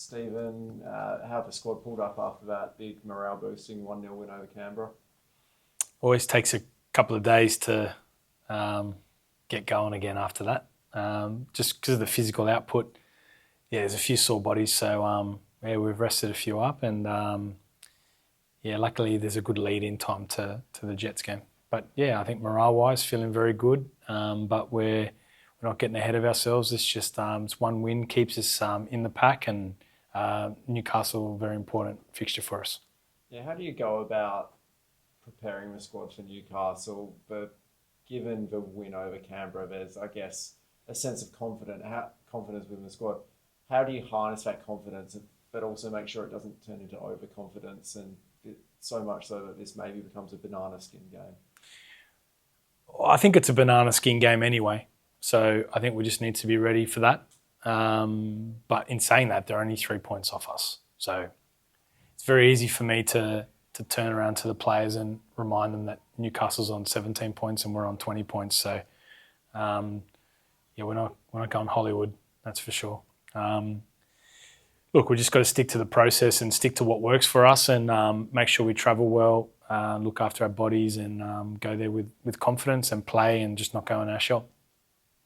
Stephen, how the squad pulled up after that big morale-boosting 1-0 win over Canberra? Always takes a couple of days to get going again after that. Just because of the physical output, there's a few sore bodies. So, we've rested a few up and, luckily there's a good lead in time to the Jets game. But, I think morale-wise, feeling very good. But we're not getting ahead of ourselves. It's just it's one win keeps us in the pack, and Newcastle, a very important fixture for us. Yeah, how do you go about preparing the squad for Newcastle? But given the win over Canberra, there's, I guess, a sense of confidence within the squad. How do you harness that confidence, but also make sure it doesn't turn into overconfidence and so much so that this maybe becomes a banana skin game? I think it's a banana skin game anyway. So I think we just need to be ready for that. But in saying that, they're only 3 points off us. So it's very easy for me to turn around to the players and remind them that Newcastle's on 17 points and we're on 20 points. So, we're not going Hollywood, that's for sure. Look, we just got to stick to the process and stick to what works for us and make sure we travel well, look after our bodies and go there with confidence and play and just not go on our shell.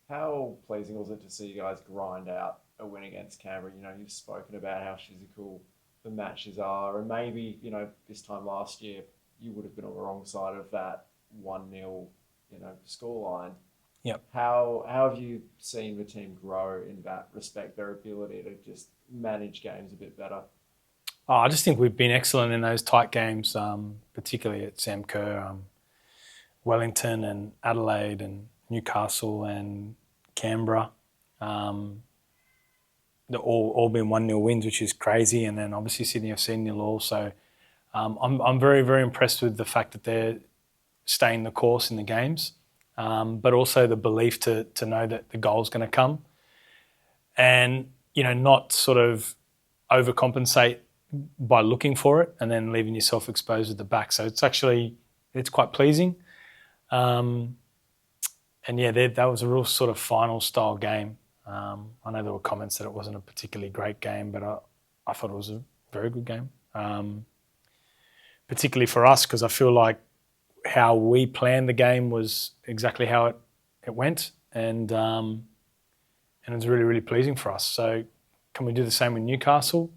How pleasing was it to see you guys grind out a win against Canberra? You've spoken about how physical the matches are, and maybe, this time last year, you would have been on the wrong side of that 1-0, scoreline. Yep. How have you seen the team grow in that respect, their ability to just manage games a bit better? I just think we've been excellent in those tight games, particularly at Sam Kerr, Wellington and Adelaide and Newcastle and Canberra. They've all been 1-0 wins, which is crazy. And then obviously Sydney FC 0-0. So I'm very, very impressed with the fact that they're staying the course in the games, but also the belief to know that the goal's going to come and, not sort of overcompensate by looking for it and then leaving yourself exposed at the back. So it's quite pleasing. That was a real sort of final style game. I know there were comments that it wasn't a particularly great game, but I thought it was a very good game, particularly for us because I feel like how we planned the game was exactly how it went, and it's really, really pleasing for us. So can we do the same with Newcastle?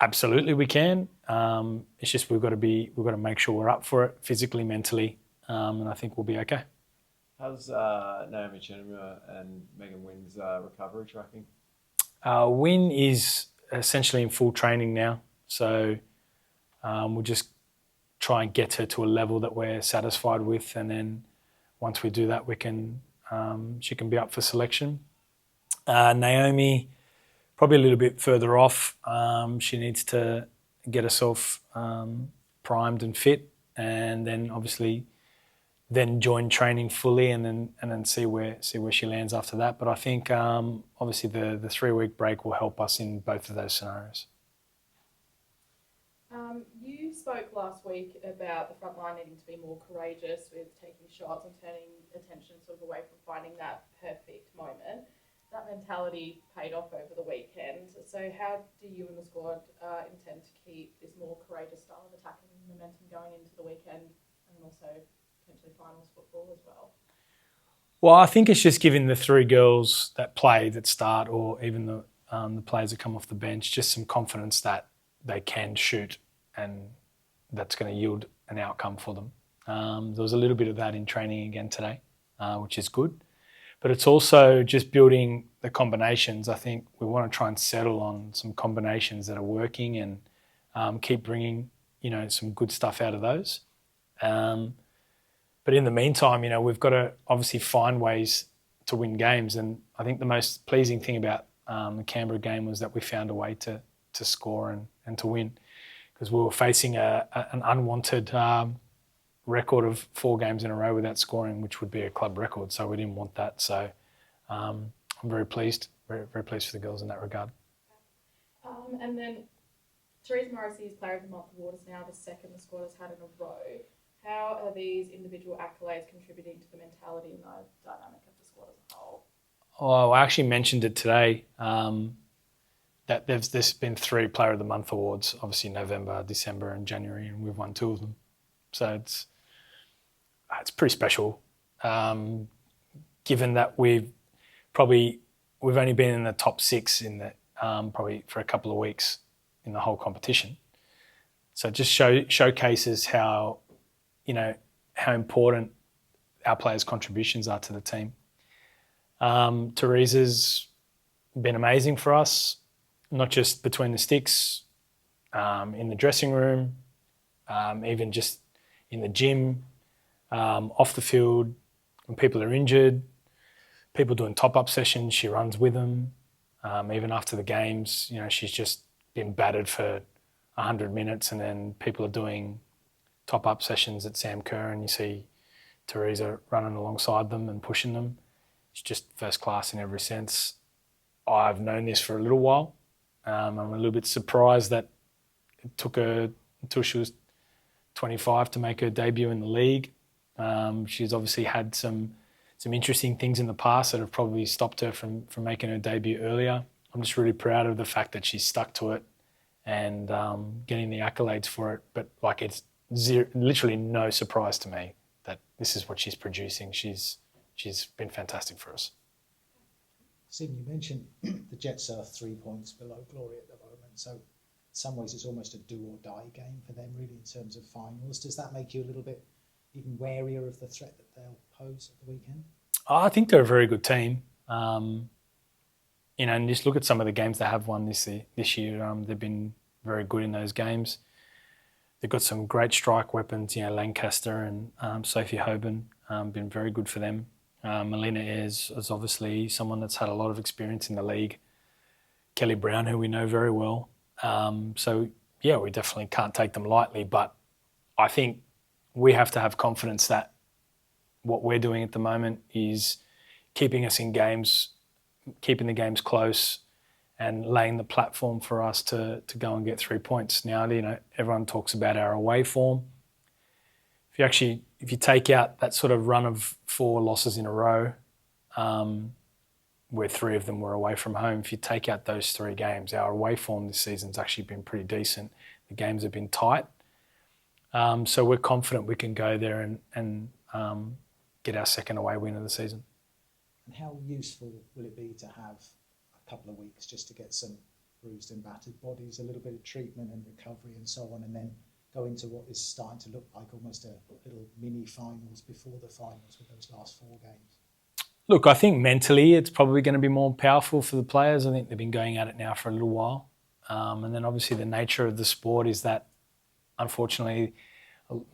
Absolutely, we can. It's just we've got to make sure we're up for it physically, mentally, and I think we'll be okay. How's Naomi Chenema and Megan Wynn's recovery tracking? Wynn is essentially in full training now, so we'll just try and get her to a level that we're satisfied with, and then once we do that, she can be up for selection. Naomi, probably a little bit further off. She needs to get herself primed and fit, and then obviously join training fully, and then see where she lands after that. But I think obviously the 3-week break will help us in both of those scenarios. You spoke last week about the front line needing to be more courageous with taking shots and turning attention sort of away from finding that perfect moment. That mentality paid off over the weekend. So how do you and the squad intend to keep this more courageous style of attacking momentum going into the weekend and also potentially finals football as well? Well, I think it's just giving the 3 girls that play, that start, or even the players that come off the bench, just some confidence that they can shoot and that's going to yield an outcome for them. There was a little bit of that in training again today, which is good. But it's also just building the combinations. I think we want to try and settle on some combinations that are working and keep bringing, some good stuff out of those. But in the meantime, we've got to obviously find ways to win games. And I think the most pleasing thing about the Canberra game was that we found a way to score and to win, because we were facing an unwanted record of 4 games in a row without scoring, which would be a club record. So we didn't want that. So I'm very pleased, very, very pleased for the girls in that regard. And then Therese Morrissey's Player of the Month award is now the second the squad has had in a row. How are these individual accolades contributing to the mentality and the dynamic of the squad as a whole? Oh, I actually mentioned it today. there's been 3 Player of the Month awards, obviously November, December, and January, and we've won 2 of them. So it's pretty special. Given that we've only been in the top 6 in the probably for a couple of weeks in the whole competition. So it just showcases how important our players' contributions are to the team. Teresa's been amazing for us, not just between the sticks, in the dressing room, even just in the gym, off the field, when people are injured, people doing top-up sessions, she runs with them. Even after the games, she's just been battered for 100 minutes, and then people are doing top-up sessions at Sam Kerr, and you see Teresa running alongside them and pushing them. It's just first class in every sense. I've known this for a little while. I'm a little bit surprised that it took her until she was 25 to make her debut in the league. She's obviously had some interesting things in the past that have probably stopped her from making her debut earlier. I'm just really proud of the fact that she's stuck to it and getting the accolades for it. But it's literally no surprise to me that this is what she's producing. She's been fantastic for us. Stephen, you mentioned the Jets are 3 points below Glory at the moment, so in some ways it's almost a do-or-die game for them, really, in terms of finals. Does that make you a little bit even warier of the threat that they'll pose at the weekend? I think they're a very good team. And just look at some of the games they have won this year. They've been very good in those games. They've got some great strike weapons. Lancaster and Sophie Hoban been very good for them. Melina is obviously someone that's had a lot of experience in the league. Kelly Brown, who we know very well. We definitely can't take them lightly, but I think we have to have confidence that what we're doing at the moment is keeping us in games, keeping the games close, and laying the platform for us to go and get 3 points. Now, everyone talks about our away form. If you take out that sort of run of 4 losses in a row, where 3 of them were away from home, if you take out those 3 games, our away form this season's actually been pretty decent. The games have been tight. So we're confident we can go there and get our second away win of the season. And how useful will it be to have a couple of weeks just to get some bruised and battered bodies, a little bit of treatment and recovery and so on, and then go into what is starting to look like almost a little mini finals before the finals with those last 4 games? Look, I think mentally it's probably going to be more powerful for the players. I think they've been going at it now for a little while. And then obviously the nature of the sport is that, unfortunately,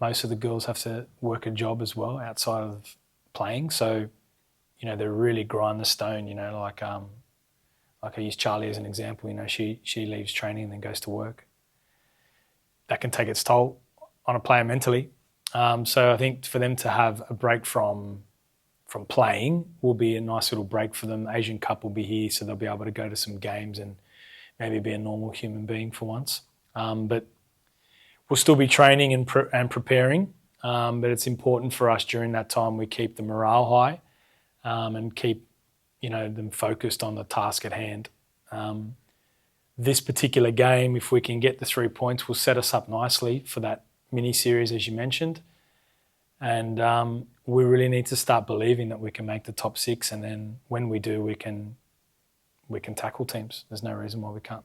most of the girls have to work a job as well outside of playing. So, they really grind the stone, like I use Charlie as an example. She leaves training and then goes to work. That can take its toll on a player mentally. So I think for them to have a break from playing will be a nice little break for them. Asian Cup will be here, so they'll be able to go to some games and maybe be a normal human being for once. But we'll still be training and preparing. But it's important for us during that time we keep the morale high and keep them focused on the task at hand. This particular game, if we can get the 3 points, will set us up nicely for that mini-series, as you mentioned. And we really need to start believing that we can make the top 6, and then when we do, we can tackle teams. There's no reason why we can't.